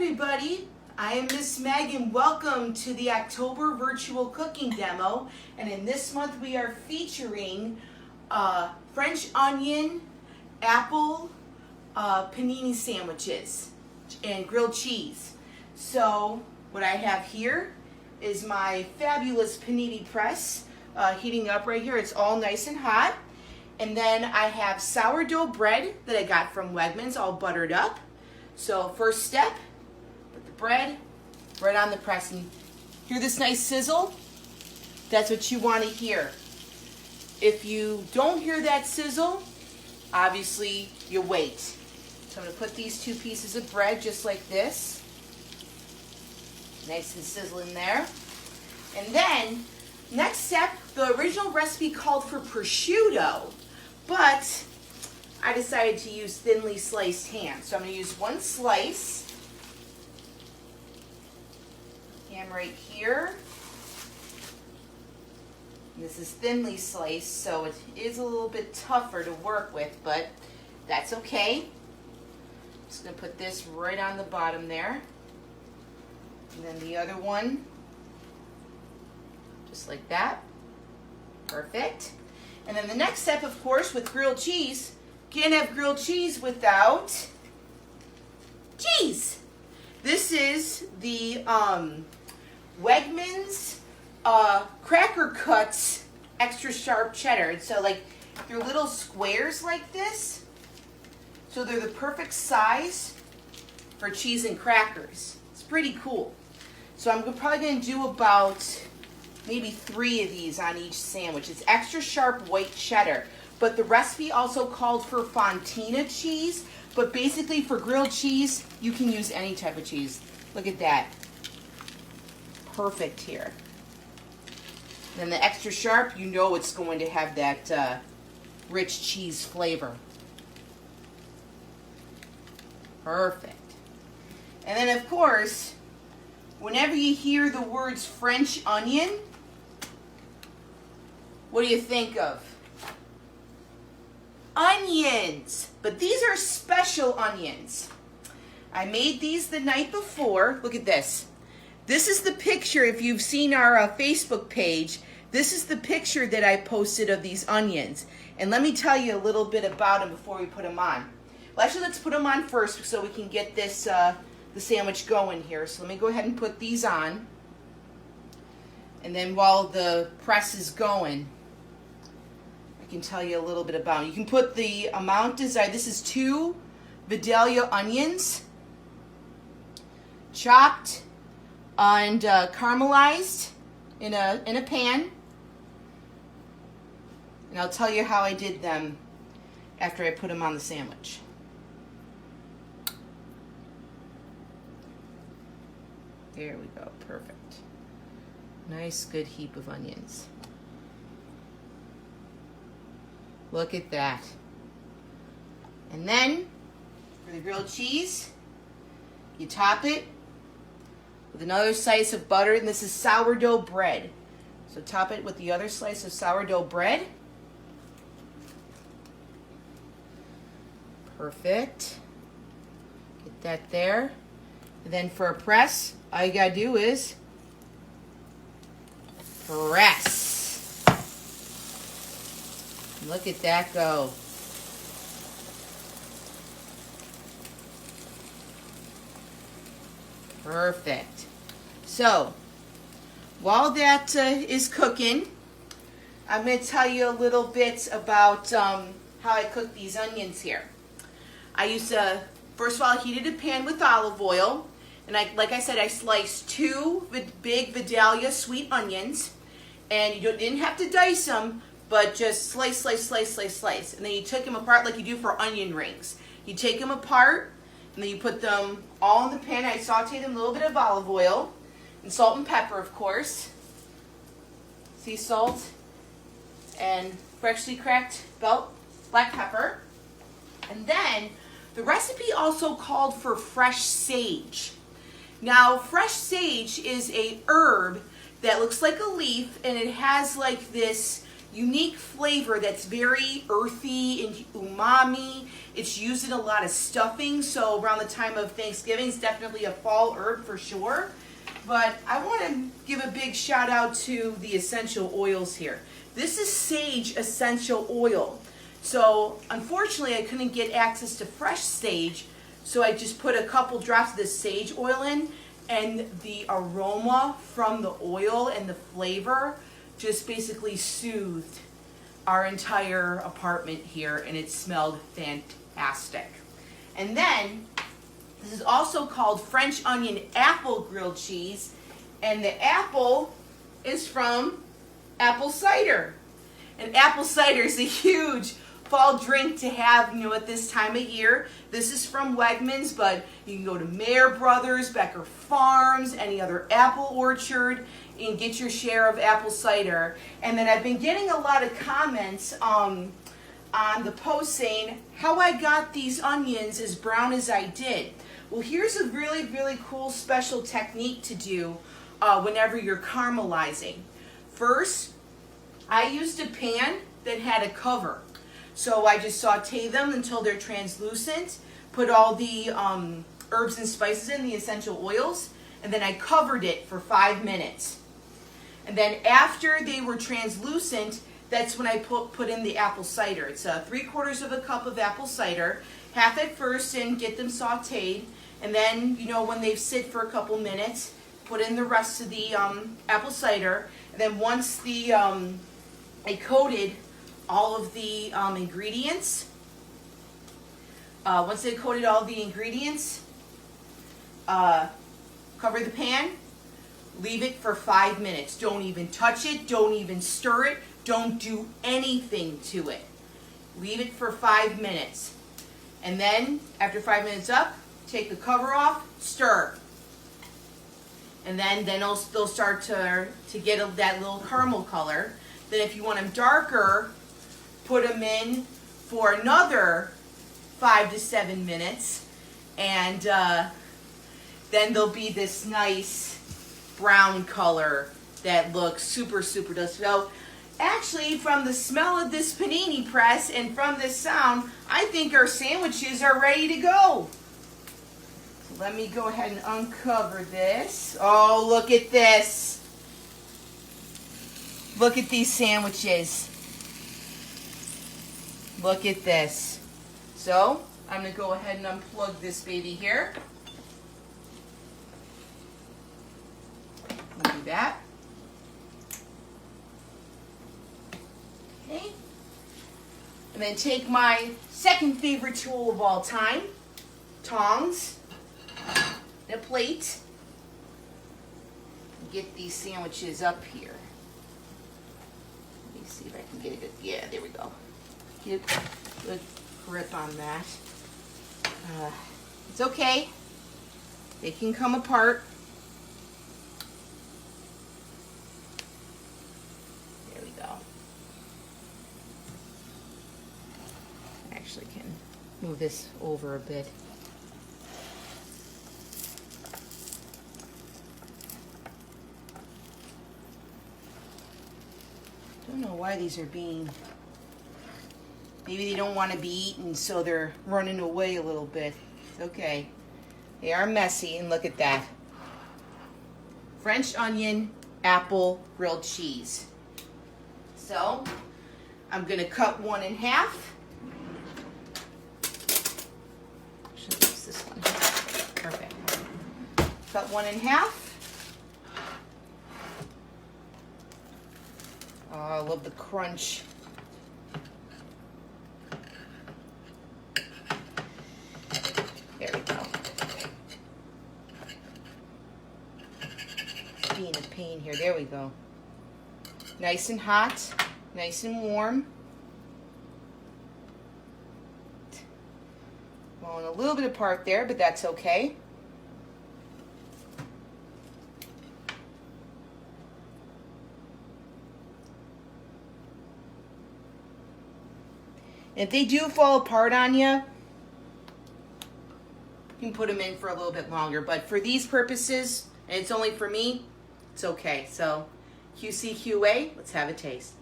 everybody, I am Miss Meg and welcome to the October virtual cooking demo. And in this month we are featuring French onion, apple panini sandwiches and grilled cheese. So what I have here is my fabulous panini press heating up right here. It's all nice and hot. And then I have sourdough bread that I got from Wegmans, all buttered up. So first step, put the bread right on the press and hear this nice sizzle? That's what you want to hear. If you don't hear that sizzle, obviously you wait. So I'm going to put these two pieces of bread just like this. Nice and sizzling there. And then, next step, the original recipe called for prosciutto, but I decided to use thinly sliced ham. So I'm going to use one slice. Ham right here. And this is thinly sliced, so it is a little bit tougher to work with, but that's okay. Just going to put this right on the bottom there. And then the other one, just like that. Perfect. And then the next step, of course, with grilled cheese, can't have grilled cheese without cheese. This is the Wegmans Cracker Cuts extra sharp cheddar. And so like they're little squares like this. So they're the perfect size for cheese and crackers. It's pretty cool. So I'm probably going to do about maybe 3 of these on each sandwich. It's extra sharp white cheddar. But the recipe also called for Fontina cheese. But basically for grilled cheese, you can use any type of cheese. Look at that. Perfect here. Then the extra sharp, you know it's going to have that rich cheese flavor. Perfect. And then of course, whenever you hear the words French onion, what do you think of? Onions! But these are special onions. I made these the night before. Look at this. This is the picture, if you've seen our Facebook page, this is the picture that I posted of these onions. And let me tell you a little bit about them before we put them on. Well, actually, let's put them on first so we can get this the sandwich going here. So let me go ahead and put these on. And then while the press is going, I can tell you a little bit about them. You can put the amount desired. This is 2 Vidalia onions, chopped and caramelized in a pan. And I'll tell you how I did them after I put them on the sandwich. There we go, perfect. Nice, good heap of onions. Look at that. And then, for the grilled cheese, you top it with another slice of butter, and this is sourdough bread. So top it with the other slice of sourdough bread. Perfect. Get that there. And then for a press, all you gotta do is press. Look at that go. Perfect. So, while that is cooking, I'm going to tell you a little bit about how I cook these onions here. I used first of all, I heated a pan with olive oil, and like I said, I sliced 2 big Vidalia sweet onions, and you didn't have to dice them, but just slice, slice, slice, slice, slice. And then you take them apart like you do for onion rings. You take them apart, and then you put them all in the pan. I sauteed them in a little bit of olive oil, and salt and pepper, of course. Sea salt, and freshly cracked black pepper. And then, the recipe also called for fresh sage. Now, fresh sage is a herb that looks like a leaf, and it has like this unique flavor that's very earthy and umami, It's used in a lot of stuffing, so around the time of Thanksgiving, it's definitely a fall herb for sure. But I want to give a big shout out to the essential oils here. This is sage essential oil. So unfortunately I couldn't get access to fresh sage, so I just put a couple drops of this sage oil in, and the aroma from the oil and the flavor just basically soothed our entire apartment here, and it smelled fantastic. And then this is also called French onion apple grilled cheese, and the apple is from apple cider. And apple cider is a huge fall drink to have, at this time of year. This is from Wegmans, but you can go to Mayer Brothers, Becker Farms, any other apple orchard, and get your share of apple cider. And then I've been getting a lot of comments on the post saying how I got these onions as brown as I did. Well, here's a really, really cool special technique to do whenever you're caramelizing. First, I used a pan that had a cover. So I just saute them until they're translucent, put all the herbs and spices in, the essential oils, and then I covered it for 5 minutes. And then after they were translucent, that's when I put in the apple cider. It's 3/4 of a cup of apple cider. Half at first and get them sauteed. And then, when they sit for a couple minutes, put in the rest of the apple cider. And then once I coated all of the ingredients, cover the pan, leave it for 5 minutes. Don't even touch it, don't even stir it, don't do anything to it. Leave it for 5 minutes. And then, after 5 minutes up, take the cover off, stir. And then they'll start to get that little caramel color. Then if you want them darker, put them in for another 5 to 7 minutes. And then there'll be this nice brown color that looks super, super delicious. So actually, from the smell of this panini press and from this sound, I think our sandwiches are ready to go. So let me go ahead and uncover this. Oh, look at this. Look at these sandwiches. Look at this. So I'm going to go ahead and unplug this baby here. I'll do that. Okay. And then take my second favorite tool of all time, tongs, and a plate. Get these sandwiches up here. Let me see if I can get a good, yeah, there we go. Get a good grip on that. It's okay. They can come apart. There we go. I actually can move this over a bit. Don't know why these are being, maybe they don't want to be eaten, so they're running away a little bit. It's okay. They are messy, and look at that. French onion, apple, grilled cheese. So, I'm going to cut one in half. Actually, use this one. Perfect. Cut one in half. Oh, I love the crunch. There we go. Being a pain here. There we go. Nice and hot. Nice and warm. Falling a little bit apart there, but that's okay. If they do fall apart on you, you can put them in for a little bit longer. But for these purposes, and it's only for me, it's okay. So, QCQA, let's have a taste.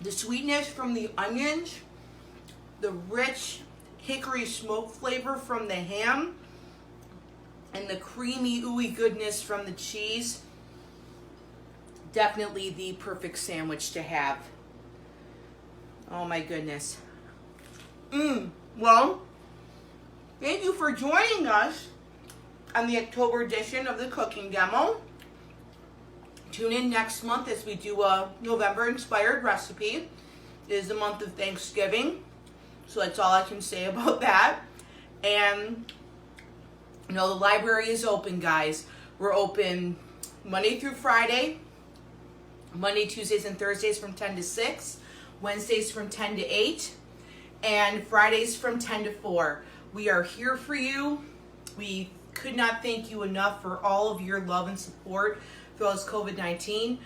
The sweetness from the onions, the rich hickory smoke flavor from the ham, and the creamy, ooey goodness from the cheese. Definitely the perfect sandwich to have. Oh my goodness. Well, thank you for joining us on the October edition of the cooking demo. Tune in next month as we do a November inspired recipe. It is the month of Thanksgiving, so that's all I can say about that. And you know, the library is open, guys. We're open Monday through Friday, Monday, Tuesdays, and Thursdays from 10 to 6, Wednesdays from 10 to 8, and Fridays from 10 to 4. We are here for you. We could not thank you enough for all of your love and support throughout COVID-19.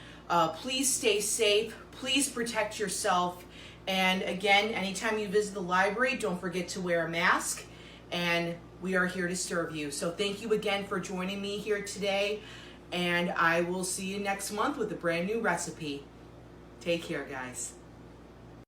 Please stay safe. Please protect yourself. And again, anytime you visit the library, don't forget to wear a mask. And we are here to serve you. So thank you again for joining me here today. And I will see you next month with a brand new recipe. Take care, guys.